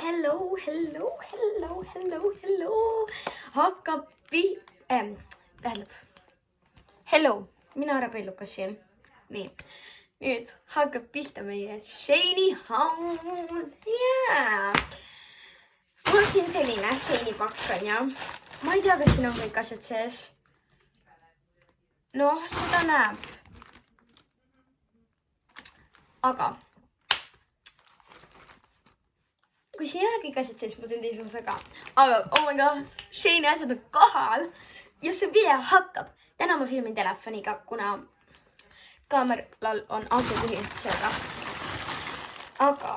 hello. Hakkab tähendab. Hello, mina Rabellukas siin. Nii, nüüd hakkab pihta meie Shane'i haul. Yeah. Mul on siin selline Shane'i pakk on ja ma ei tea, kas siin on kõik asjad sees. Noh, seda näeb. Aga kui siin ei ole kõik asjad sees, ma teen teisuse ka. Aga oh my god, Shane'i asjad on kohal ja see video hakkab. Täna ma filmin telefoniga, kuna kaameral on autotühisega. Aga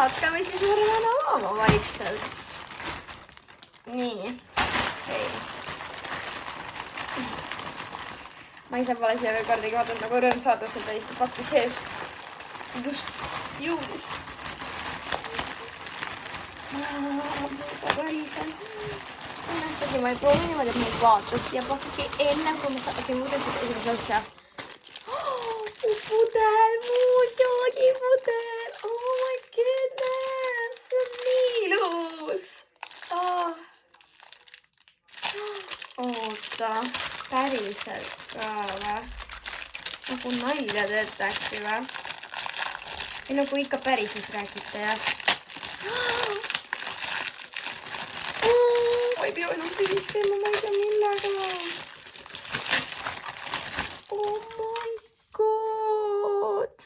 hakkame siis võrrana avama vaikselt. Nii. Okay. Ma ise pole siia veel kordagi vaadanud, nagu rõõm saada seda Eesti pakki sees. Just jõudis. Ma ei proovi niimoodi, et ma ei vaata siia pakki enne, kui ma saadagi muudetud esimese asja. Pudel, muus joogipudel. Oh my goodness, see on nii ilus. Oota, päriselt ka või? Nagu nalja teete äkki või? Või nagu ikka päriselt räägite ja? Ma ei pea enam pühistama, ma ei tea millega. Oh my god.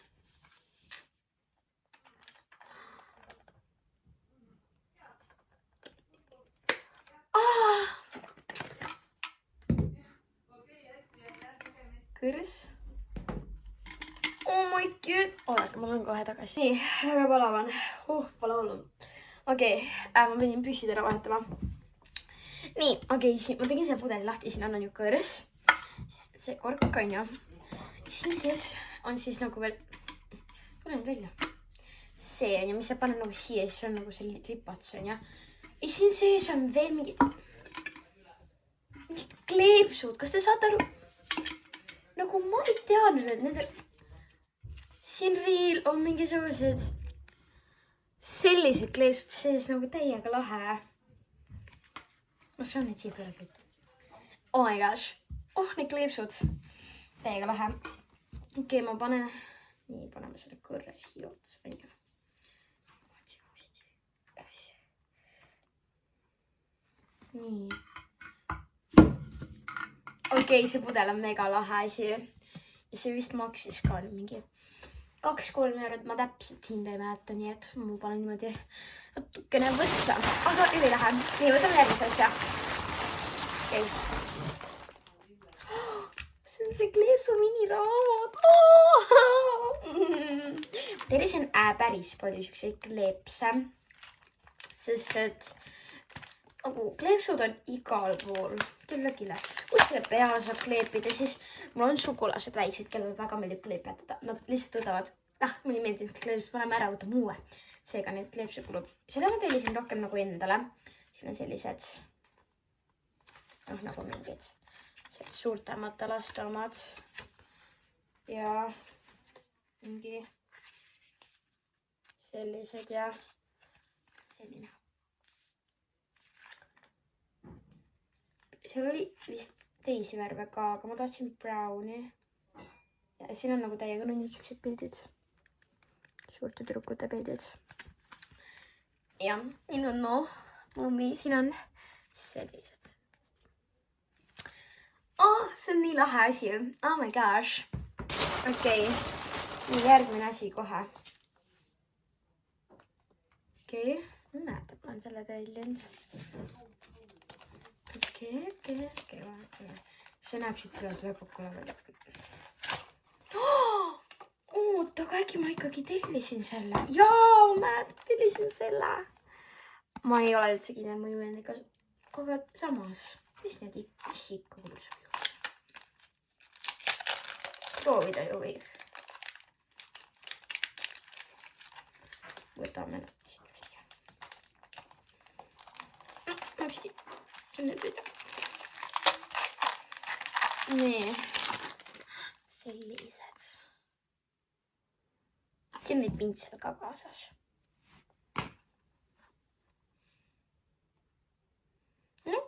Kõrs. Oh my god. Oodake, ma olen kohe tagasi. Nii, väga palavan. Pole olnud. Okei, ma pidin püssid ära vahetama. Nii, okei, ma tegin selle pudeli lahti. Siin on ju kõrs. See kork on ju. Siin sees on siis nagu veel... Tule nüüd välja. See on ju, mis sa panen nagu siia. Siis on nagu see lipats on ju. Ja siin sees on veel mingid kleepsud. Kas te saate aru? Nagu ma ei teadnud, et nende... Siin riil on mingisugused sellised kleepsud sees nagu täiega lahe. Ma saan need siit veel. Oh my gosh. Oh, need kleepsud. Täiega lahe. Okei, ma panen... Nii, paneme selle kõrre siia otsa. Nii. Okei, see pudel on mega lahe asi. Ja see vist maksis ka mingi 2-3 eurot. Ma täpselt hinda ei mäleta, nii et ma panen niimoodi natukene võssa. Aga ülilähe. Nii, võtame järgmise asja. Okei. See on see kleepsu miniraamat. Teris on päris palju siukseid kleepse. Sest et nagu kleepsud on igal pool. Kellelegi. Kuskile pea saab kleepida, siis mul on sugulased väiksed, kellel väga meeldib kleepetada. Nad lihtsalt võtavad, mulle meeldib kleepsud, paneme ära, võtta muue. Seega need kleepsud kulub. Selle ma tellisin rohkem nagu endale. Siin on sellised, nagu mingid suurtemate laste omad. Ja mingi sellised ja selline. Seal oli vist teisi värve ka, aga ma tahtsin browni. Ja siin on nagu täiega niisugused pildid. Suurte tüdrukute pildid. Ja, siin on mummi, siin on sellised. See on nii lahe asi. Oh my gosh. Okei. Nii järgmine asi kohe. Okei. Näete, ma olen selle tellinud. Okei. See näeb siit pealt väga kokku välja. Oota, aga äkki ma ikkagi tellisin selle. Jaa, ma tellisin selle. Ma ei ole üldse kindel, ma ei meeldi. Aga samas, mis need ikka kulus? Proovida ju võib. Võtame nad siin välja. Hästi. Nüüd üle. Nii. Sellised. siin oli pintsel ka kaasas. No.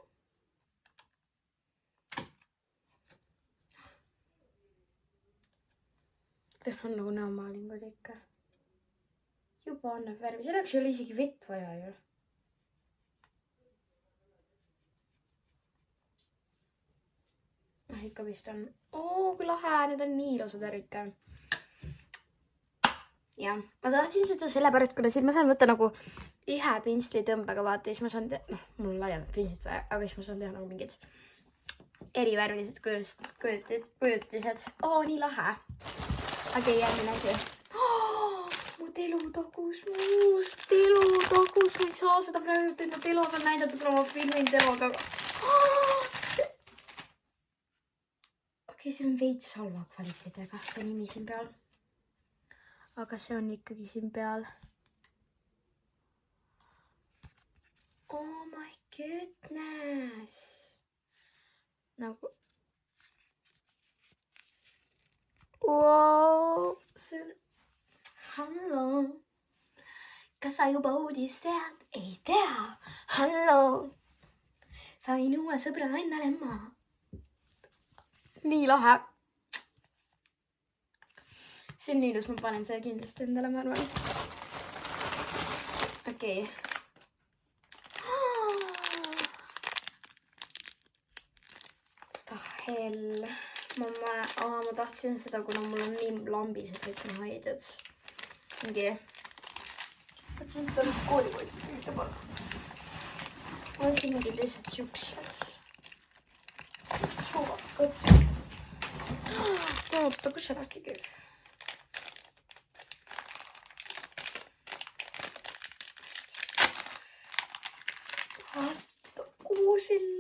On nagu näomaalingud ikka. Juba annab värvi. Selleks ei ole isegi vett vaja ju. Ikka vist on. Kui lahe. Need on nii ilusad värvika. Ja, ma tahtsin seda sellepärast, kuna siin ma saan võtta nagu ühe pinsli tõmbega vaata. Siis ma saan teha, mul laiemad pinslit vaja, aga siis ma saan teha nagu mingid erivärvilised kujutised. Nii lahe. Okei, järgmine asi. Mu telutogus, ma ei saa seda praegu enda teloga näidata, kuna ma filmin teloga. Okei, see on veits halva kvaliteediga, see nimi siin peal. Aga see on ikkagi siin peal. Oh my goodness. Nagu... Wow, see on... Hallo. Kas sa juba uudist tead? Ei tea. Hallo. Sain uue sõbra endale maa. Nii lahe. See on nii ilus, ma panen see kindlasti endale, ma arvan. Okei. Hell. Ma tahtsin seda, kuna mul on nii lambised kõik on haidjad. Mingi. Tahtsin seda vist koolikooli. Ma tahtsin mingid lihtsalt siuksed. Suvakad. Oota, kus see äkki käib? Vaata, uusil.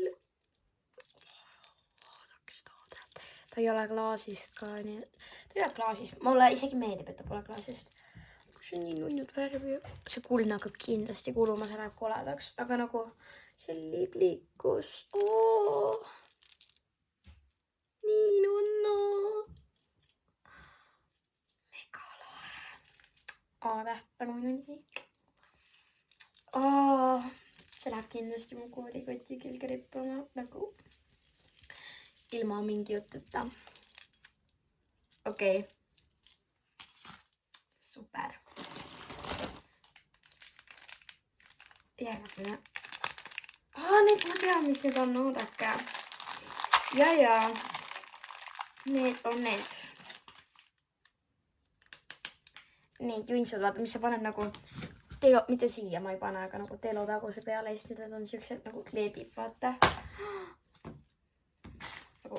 Ta ei ole klaasist ka, nii et... Ta ei ole klaasist. Mulle isegi meeldib, et ta pole klaasist. See on nii nunnud värvi. See kuldne hakkab kindlasti kuluma, see läheb koledaks. Aga nagu see liblikus. Nii nunnu. Mega lahe. Tähtagu minuti. See läheb kindlasti mu koolikoti külge rippama. Nagu... ilma mingi jututa. Okei. Super. Järgmine. Need ma tean, mis need on, oodake. Ja. Need on need. Need juinsud, vaata, mis sa paned nagu teelo, mitte siia ma ei pane, aga nagu teelo taguse peale ja siis need on siuksed nagu kleebib, vaata. Nagu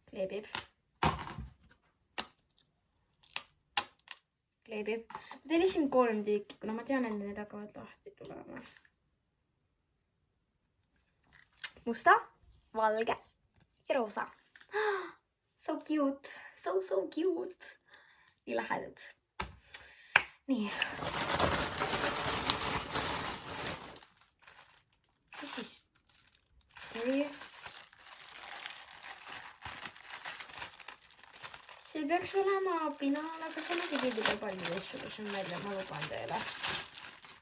kleebib. Kleebib. Ma tellisin 3 tükki, kuna ma tean, et need hakkavad lahti tulema. Musta, valge ja roosa. So cute. So cute. Nii lahedad. Nii. Mis siis? Okei. See peaks olema pinaal, aga see nägi pildiga palju teistsugusem välja, ma luban teile.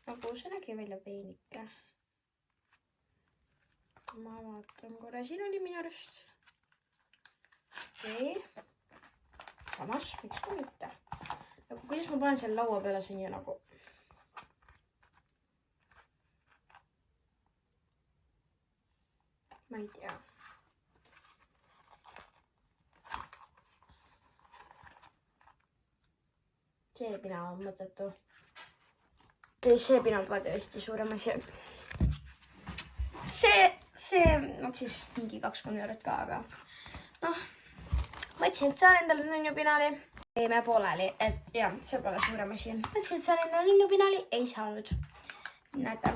Nagu see nägi välja peenike. Ma vaatan korra, siin oli minu arust. Okei. Samas, miks ka mitte. Nagu kuidas ma panen selle laua peale, see on ju nagu... Ma ei tea. See pina on mõttetu. See pina on palju hästi suurem asi. See maksis mingi 2-3 eurot ka, aga noh, mõtlesin, et saan endale nunnupinali. Teeme pooleli, et jah, see pole suurem asi. Mõtlesin, et saan endale nunnupinali, ei saanud. Näete.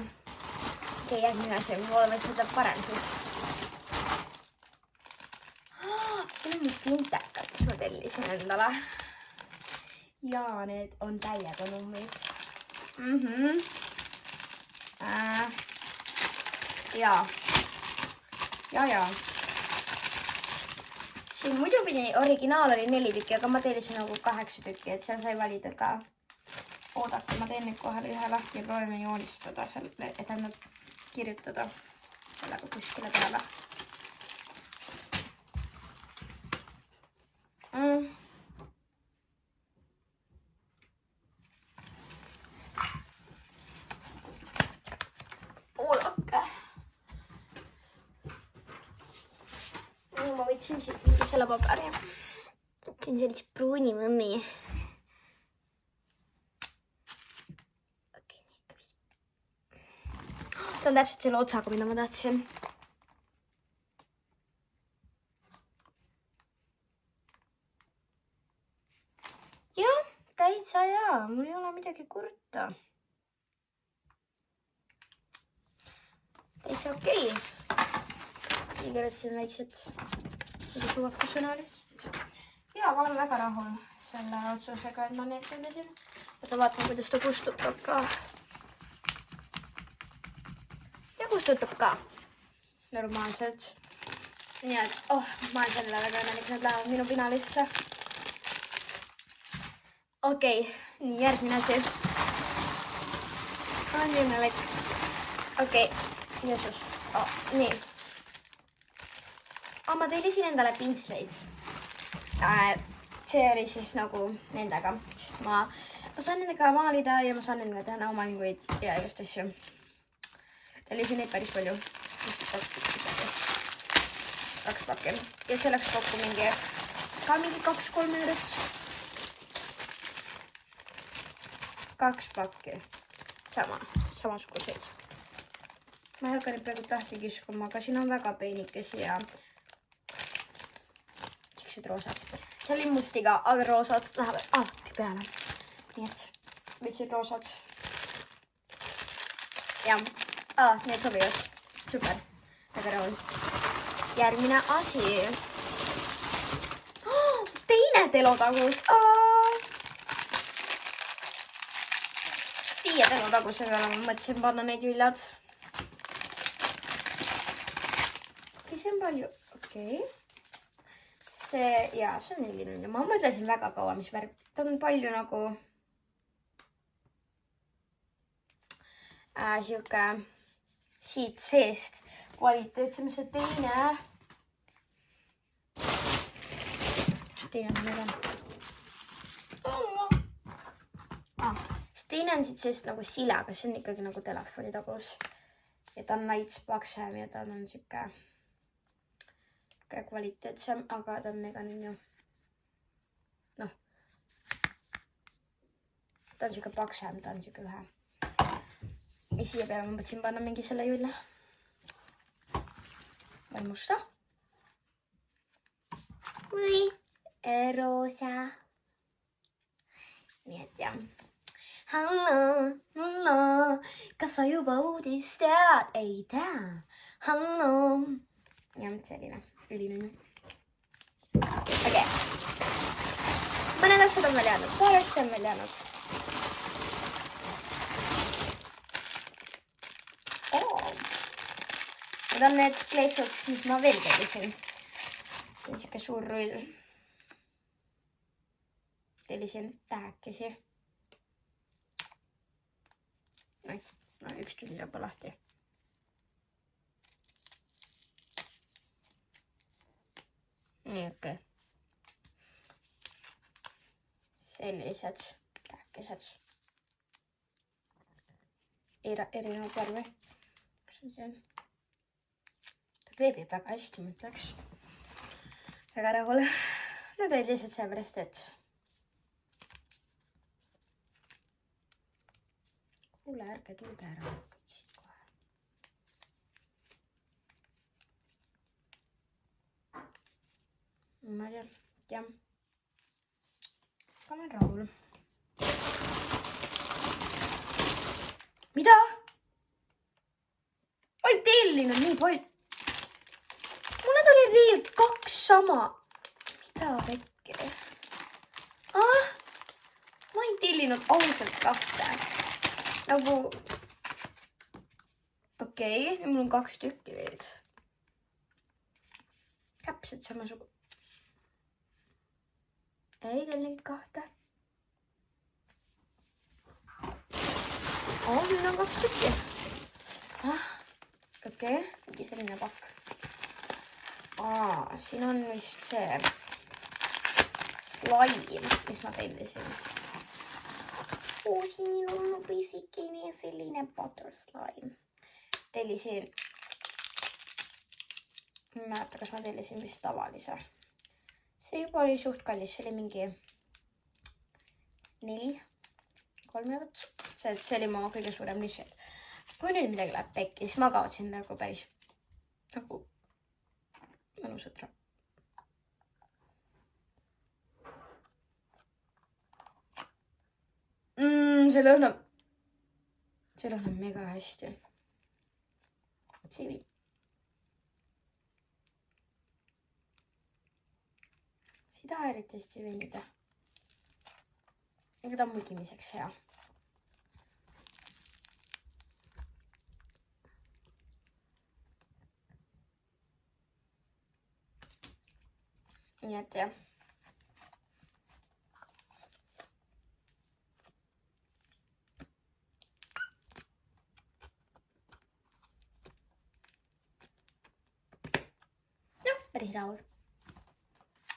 Okei, järgmine asi, ma oleme seda parem siis. Siin on mis pintekad, mis ma tellisin endale. Ja need on täiega nummid. Ja. Muidu pidi originaal oli 4 tükki, aga ma tellisin nagu 8 tükki, et seal sai valida ka. Oodake, ma teen nüüd kohe ühe lahti ja proovime joonistada selle, et annab kirjutada sellega kuskile peale. Oodake. Ma võtsin siit mingi selle paberi. Võtsin sellise pruuni mõmmi. Ta on täpselt selle otsaga, mida ma tahtsin. Jah, täitsa hea. Mul ei ole midagi kurta. Täitsa okei. Siin kirjutasin väiksed suvakasõnalist. Ja, ma olen väga rahul selle otsusega, et ma need tellisin. Võta vaatame, kuidas ta kustutab ka. Ja kustutab ka normaalselt. Nii et, ma olen selle väga õnnelik, need lähevad minu pinalisse. Okei, nii järgmine asi. On nii õnnelik. Okei, Jeesus. Nii. Ma tellisin endale pintsleid. See oli siis nagu nendega. Ma saan nendega maalida ja ma saan nendega teha näomalinguid ja igast asju. Tellisin neid päris palju. 2 pakki. Ja see läks kokku mingi 2-3 eurot. 2 pakki. Samasuguseid. Ma ei hakka nüüd praegu tahti kiskuma, aga siin on väga peenikesi ja siuksed roosad. See oli mustiga, aga roosad lähevad peale. Nii et võtsin roosad. Ja, need sobivad. Super. Väga rahul. Järgmine asi. Teine telotagus. Siia telotaguse peale ma mõtlesin panna neid viljad. See on palju. Okei. See on selline. Ma mõtlesin väga kaua, mis värk. Ta on palju nagu siuke siit seest kvaliteetsem. See teine. See teine on meil on. See teine on siit seest nagu silaga. See on ikkagi nagu telefoni tagus. Ja ta on naits paksem ja ta on siuke kvaliteetsem, aga ta on mega nii. Ta on siuke paksem, ta on siuke ühe. Ja siia peale ma mõtlesin panna mingi selle juurde. Või musta. Või roosa. Nii et jah. Hallo, kas sa juba uudist tead? Ei tea. Hallo. Ja selline. Ülinõnne. Okei. Mõned asjad on veel jäänud. Paar asja on veel jäänud. Need on need kleepsud, mis ma veel tellisin. See on siuke suur rull. Tellisin tähekesi. Üks tuli juba lahti. Nii, okei. Sellised tähkesed. Erinevad värvi. Ta kleebib väga hästi, ma ütleks. Väga rahul. Need olid lihtsalt seepärast, et kuule, ärge tulge ära kõik siit kohe. Ma tean, jah. Ma olen rahul. Mida? Oi, tellinud nii palju. Mulle tuli riilt 2 sama. Mida pekki? Ma ei tellinud ausalt 2. Nagu... Okei, mul on 2 tükki neid. Täpselt samasugune. ei telligi 2. Siin on 2 tükki. Okei, mingi selline pakk. Siin on vist see slaim, mis ma tellisin. Siin on pisikene selline butter slime. Tellisin, ma ei mäleta, kas ma tellisin vist tavalise. See juba oli suht kallis, see oli mingi 3 eurot. See oli mu kõige suurem lihtsalt. Kui nüüd midagi läheb pekki, siis ma kaotsin nagu päris mõnusat raha. See lõhnab mega hästi. Sivi. See ei taha eriti hästi venida. Aga ta on muigimiseks hea. Nii et jah. Päris rahul.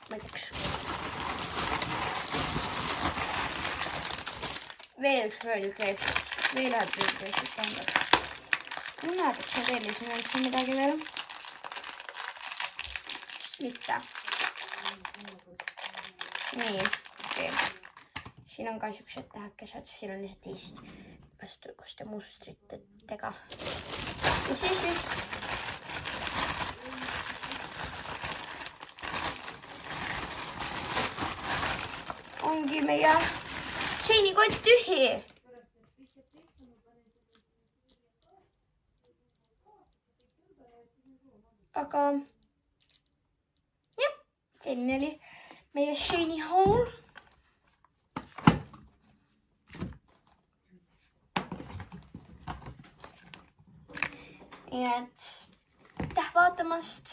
Ma ei teaks. Veel üks röölikreep. Veel läheb röölikreepid tähendab. Ma näetaks, ma tellisin üldse midagi veel. Mitte. Nii, okei. Siin on ka siuksed tähekesed. Siin on lihtsalt istuguste mustritega. Ja siis vist ongi meie seinikott tühi. Aga jah, selline oli meie sheini haul. Nii et aitäh vaatamast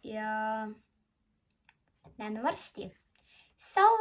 ja näeme varsti. Sau!